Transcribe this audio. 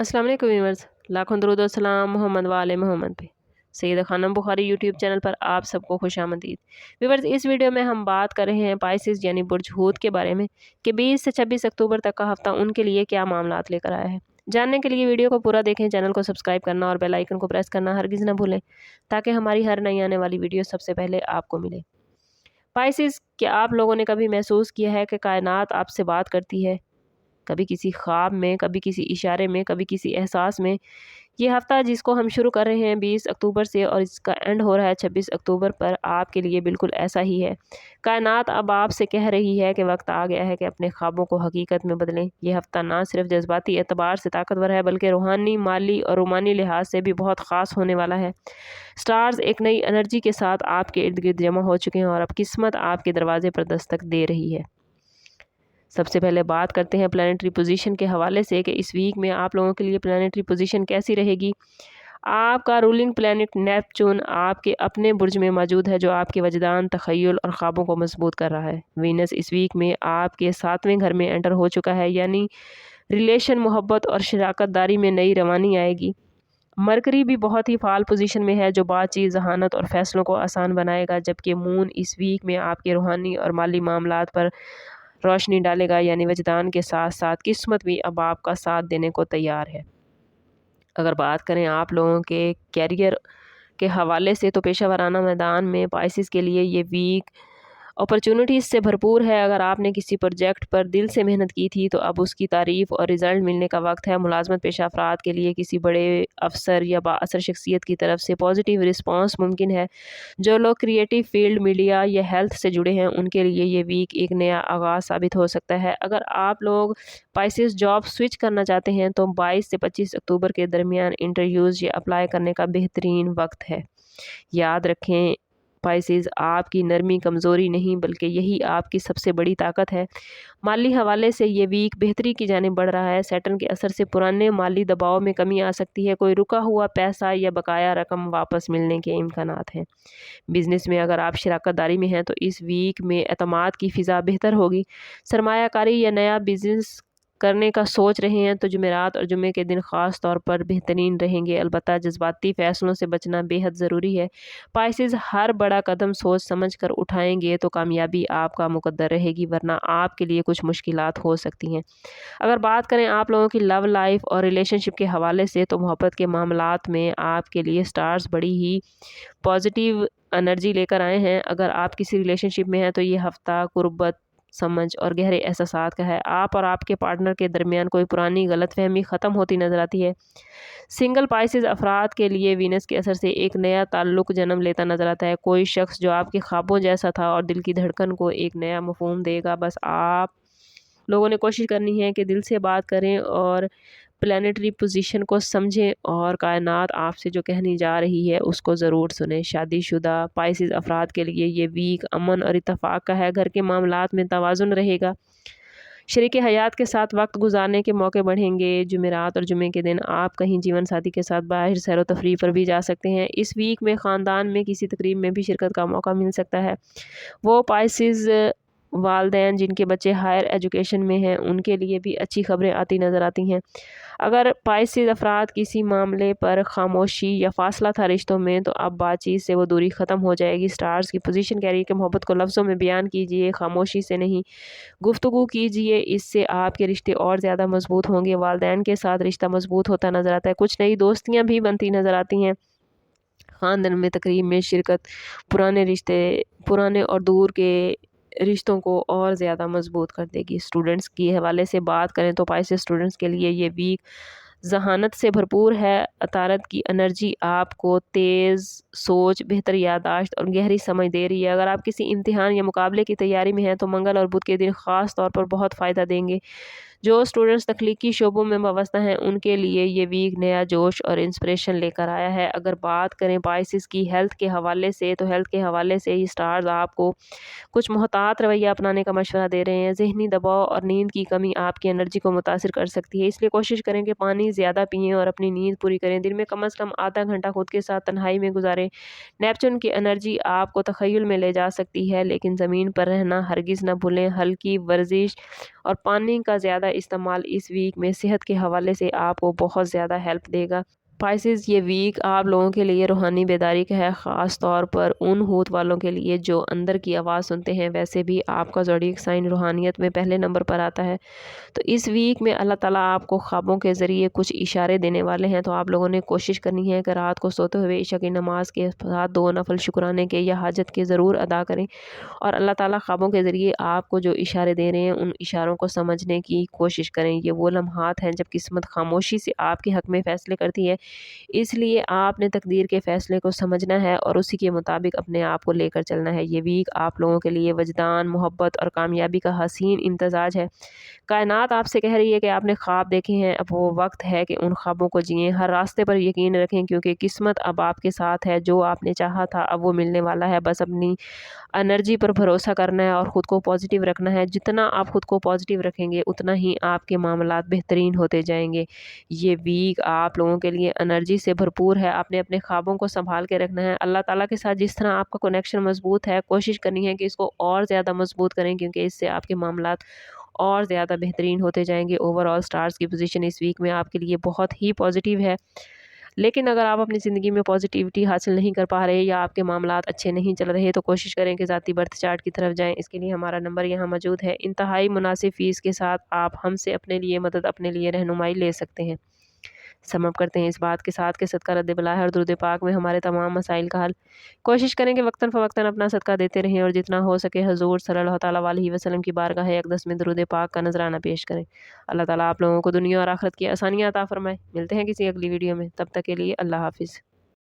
अस्सलाम वालेकुम व्यूअर्स, लाखों दरूद और सलाम मोहम्मद वाले मोहम्मद पे। सैयदा खानम बुखारी यूट्यूब चैनल पर आप सबको खुशामदीद। व्यूअर्स, इस वीडियो में हम बात कर रहे हैं पाइसेस यानी बुर्ज हूत के बारे में कि 20 से 26 अक्टूबर तक का हफ्ता उनके लिए क्या मामलात लेकर आया है। जानने के लिए वीडियो को पूरा देखें, चैनल को सब्सक्राइब करना और बेल आइकन को प्रेस करना हरगिज़ ना भूलें ताकि हमारी हर नई आने वाली वीडियो सबसे पहले आपको मिले। पाइसेस, क्या आप लोगों ने कभी महसूस किया है कि कायनात आपसे बात करती है? कभी किसी ख्वाब में, कभी किसी इशारे में, कभी किसी एहसास में। ये हफ़्ता जिसको हम शुरू कर रहे हैं 20 अक्टूबर से और इसका एंड हो रहा है 26 अक्टूबर पर, आपके लिए बिल्कुल ऐसा ही है। कायनात अब आपसे कह रही है कि वक्त आ गया है कि अपने ख्वाबों को हकीकत में बदलें। ये हफ़्ता ना सिर्फ जज्बाती एतबार से ताकतवर है बल्कि रूहानी, माली और रूमानी लिहाज से भी बहुत ख़ास होने वाला है। स्टार्स एक नई एनर्जी के साथ आपके इर्द गिर्द जमा हो चुके हैं और अब किस्मत आपके दरवाजे पर दस्तक दे रही है। सबसे पहले बात करते हैं प्लैनेटरी पोजीशन के हवाले से कि इस वीक में आप लोगों के लिए प्लैनेटरी पोजीशन कैसी रहेगी। आपका रूलिंग प्लैनेट नेपच्यून आपके अपने बुर्ज में मौजूद है, जो आपके वजदान, तख़य्युल और ख्वाबों को मजबूत कर रहा है। वीनस इस वीक में आपके 7वें घर में एंटर हो चुका है, यानी रिलेशन, मोहब्बत और शराकत दारी में नई रवानी आएगी। मरकरी भी बहुत ही फाल पोजीशन में है, जो बातचीत, जहानत और फैसलों को आसान बनाएगा, जबकि मून इस वीक में आपके रूहानी और माली मामलात पर रोशनी डालेगा, यानी वजदान के साथ साथ किस्मत भी अब आपका साथ देने को तैयार है। अगर बात करें आप लोगों के कैरियर के हवाले से, तो पेशा वराना मैदान में पाइसेस के लिए ये वीक अपॉर्चुनिटीज़ से भरपूर है। अगर आपने किसी प्रोजेक्ट पर दिल से मेहनत की थी तो अब उसकी तारीफ़ और रिज़ल्ट मिलने का वक्त है। मुलाजमत पेशा अफराद के लिए किसी बड़े अफसर या बाअसर शख्सियत की तरफ से पॉजिटिव रिस्पांस मुमकिन है। जो लोग क्रिएटिव फील्ड, मीडिया या हेल्थ से जुड़े हैं, उनके लिए ये वीक एक नया आगाज़ साबित हो सकता है। अगर आप लोग पाइसेस जॉब स्विच करना चाहते हैं तो 22 से 25 अक्टूबर के दरमियान इंटरव्यूज़ या अप्लाई करने का बेहतरीन वक्त है। याद रखें, पाइसेस आपकी नरमी कमज़ोरी नहीं बल्कि यही आपकी सबसे बड़ी ताकत है। माली हवाले से ये वीक बेहतरी की जानिब बढ़ रहा है। सैटर्न के असर से पुराने माली दबाव में कमी आ सकती है। कोई रुका हुआ पैसा या बकाया रकम वापस मिलने के इम्कानात हैं। बिज़नेस में अगर आप शराकत दारी में हैं तो इस वीक में एतमाद की फ़िज़ा बेहतर होगी। सरमायाकारी या नया बिज़नेस करने का सोच रहे हैं तो जुमेरात और जुमे के दिन ख़ास तौर पर बेहतरीन रहेंगे। अलबत्ता जज्बाती फ़ैसलों से बचना बेहद ज़रूरी है। पाइसेस, हर बड़ा कदम सोच समझ कर उठाएंगे तो कामयाबी आपका मुकद्दर रहेगी, वरना आपके लिए कुछ मुश्किलात हो सकती हैं। अगर बात करें आप लोगों की लव लाइफ और रिलेशनशिप के हवाले से, तो मोहब्बत के मामलात में आपके लिए स्टार्स बड़ी ही पॉजिटिव एनर्जी लेकर आए हैं। अगर आप किसी रिलेशनशिप में हैं तो ये हफ़्ता कुर्बत, समझ और गहरे एहसासात का है। आप और आपके पार्टनर के दरमियान कोई पुरानी गलतफहमी ख़त्म होती नज़र आती है। सिंगल पाइसेस अफराद के लिए वीनस के असर से एक नया ताल्लुक़ जन्म लेता नज़र आता है। कोई शख्स जो आपके ख्वाबों जैसा था और दिल की धड़कन को एक नया मफ़हूम देगा। बस आप लोगों ने कोशिश करनी है कि दिल से बात करें और प्लैनेटरी पोजीशन को समझें और कायनात आपसे जो कहनी जा रही है उसको ज़रूर सुनें। शादीशुदा पाइसेस अफराद के लिए ये वीक अमन और इत्तफाक का है। घर के मामलात में तवाज़ुन रहेगा। शरीके हयात के साथ वक्त गुजारने के मौके बढ़ेंगे। जुमेरात और जुमे के दिन आप कहीं जीवन साथी के साथ बाहर सैर व तफरीह पर भी जा सकते हैं। इस वीक में ख़ानदान में किसी तकरीब में भी शिरकत का मौका मिल सकता है। वो पाइसेस वालदैन जिनके बच्चे हायर एजुकेशन में हैं, उनके लिए भी अच्छी खबरें आती नज़र आती हैं। अगर पाइसेस अफराद किसी मामले पर खामोशी या फासला था रिश्तों में, तो अब बातचीत से वो दूरी ख़त्म हो जाएगी। स्टार्स की पोजीशन कह रही है कि मोहब्बत को लफ्ज़ों में बयान कीजिए, खामोशी से नहीं, गुफ्तगू कीजिए। इससे आपके रिश्ते और ज़्यादा मजबूत होंगे। वालदैन के साथ रिश्ता मजबूत होता नज़र आता है। कुछ नई दोस्तियाँ भी बनती नज़र आती हैं। ख़ानदान में तकरीब में शिरकत पुराने और दूर के रिश्तों को और ज़्यादा मजबूत कर देगी। स्टूडेंट्स के हवाले से बात करें तो पाइसेस स्टूडेंट्स के लिए ये वीक ज़हानत से भरपूर है। अतारत की एनर्जी आपको तेज़ सोच, बेहतर याददाश्त और गहरी समझ दे रही है। अगर आप किसी इम्तिहान या मुकाबले की तैयारी में हैं तो मंगल और बुध के दिन ख़ास तौर पर बहुत फ़ायदा देंगे। जो स्टूडेंट्स तख्लीकी शोबों में वाबस्ता हैं, उनके लिए ये वीक नया जोश और इंस्पिरेशन लेकर आया है। अगर बात करें पाइसेस की हेल्थ के हवाले से, तो हेल्थ के हवाले से ही स्टार्स आपको कुछ मोहतात रवैया अपनाने का मशवरा दे रहे हैं। ज़हनी दबाव और नींद की कमी आपकी एनर्जी को मुतासिर कर सकती है, इसलिए कोशिश करें कि पानी ज़्यादा पिएँ और अपनी नींद पूरी करें। दिन में कम से कम आधा घंटा खुद के साथ तन्हाई में गुजारें। नेपच्यून की एनर्जी आपको तख़य्युल में ले जा सकती है, लेकिन ज़मीन पर रहना हरगिज़ न भूलें। हल्की वर्जिश और पानी का ज़्यादा استعمال इस वीक में सेहत के हवाले से आपको बहुत ज़्यादा हेल्प देगा। स्पाइसेस ये वीक आप लोगों के लिए रूहानी बेदारी का है, ख़ास तौर पर उन हूत वालों के लिए जो अंदर की आवाज़ सुनते हैं। वैसे भी आपका ज़ोडिएक साइन रूहानियत में पहले नंबर पर आता है। तो इस वीक में अल्लाह ताला आपको ख्वाबों के ज़रिए कुछ इशारे देने वाले हैं। तो आप लोगों ने कोशिश करनी है कि रात को सोते हुए इशा की नमाज़ के साथ 2 नफल शुक्राने के या हाजत के ज़रूर अदा करें, और अल्लाह ताला ख्वाबों के ज़रिए आपको जो इशारे दे रहे हैं उन इशारों को समझने की कोशिश करें। ये वो लम्हात हैं जब किस्मत खामोशी से आपके हक़ में फ़ैसले करती है, इसलिए आपने तकदीर के फ़ैसले को समझना है और उसी के मुताबिक अपने आप को लेकर चलना है। ये वीक आप लोगों के लिए वजदान, मोहब्बत और कामयाबी का हसीन इम्तज़ाज है। कायनात आपसे कह रही है कि आपने ख्वाब देखे हैं, अब वो वक्त है कि उन ख्वाबों को जिएँ। हर रास्ते पर यकीन रखें, क्योंकि किस्मत अब आपके साथ है। जो आपने चाहा था अब वो मिलने वाला है। बस अपनी एनर्जी पर भरोसा करना है और ख़ुद को पॉजिटिव रखना है। जितना आप ख़ुद को पॉजिटिव रखेंगे उतना ही आपके मामलात बेहतरीन होते जाएंगे। ये वीक आप लोगों के लिए एनर्जी से भरपूर है। आपने अपने ख्वाबों को संभाल के रखना है। अल्लाह ताला के साथ जिस तरह आपका कनेक्शन मजबूत है, कोशिश करनी है कि इसको और ज़्यादा मजबूत करें, क्योंकि इससे आपके मामलात और ज़्यादा बेहतरीन होते जाएंगे। ओवरऑल स्टार्स की पोजीशन इस वीक में आपके लिए बहुत ही पॉजिटिव है। लेकिन अगर आप अपनी ज़िंदगी में पॉजिटिविटी हासिल नहीं कर पा रहे या आपके मामलात अच्छे नहीं चल रहे, तो कोशिश करें कि ज़ाती बर्थ चार्ट की तरफ जाएं। इसके लिए हमारा नंबर यहाँ मौजूद है। इंतहाई मुनासिब फ़ीस के साथ आप हमसे अपने लिए मदद, अपने लिए रहनुमाई ले सकते हैं। समअप करते हैं इस बात के साथ कि सदका रद्द बला है और दुरूद पाक में हमारे तमाम मसाइल का हल। कोशिश करें कि वक्तन फ़वक्तन अपना सदका देते रहें और जितना हो सके हुज़ूर सल्लल्लाहु तआला अलैहि वसल्लम की बारगाह अक़दस में दुरूद पाक का नजराना पेश करें। अल्लाह ताला आप लोगों को दुनिया और आखिरत की आसानियाँ अता फ़रमाए। मिलते हैं किसी अगली वीडियो में, तब तक के लिए अल्लाह हाफ़िज़।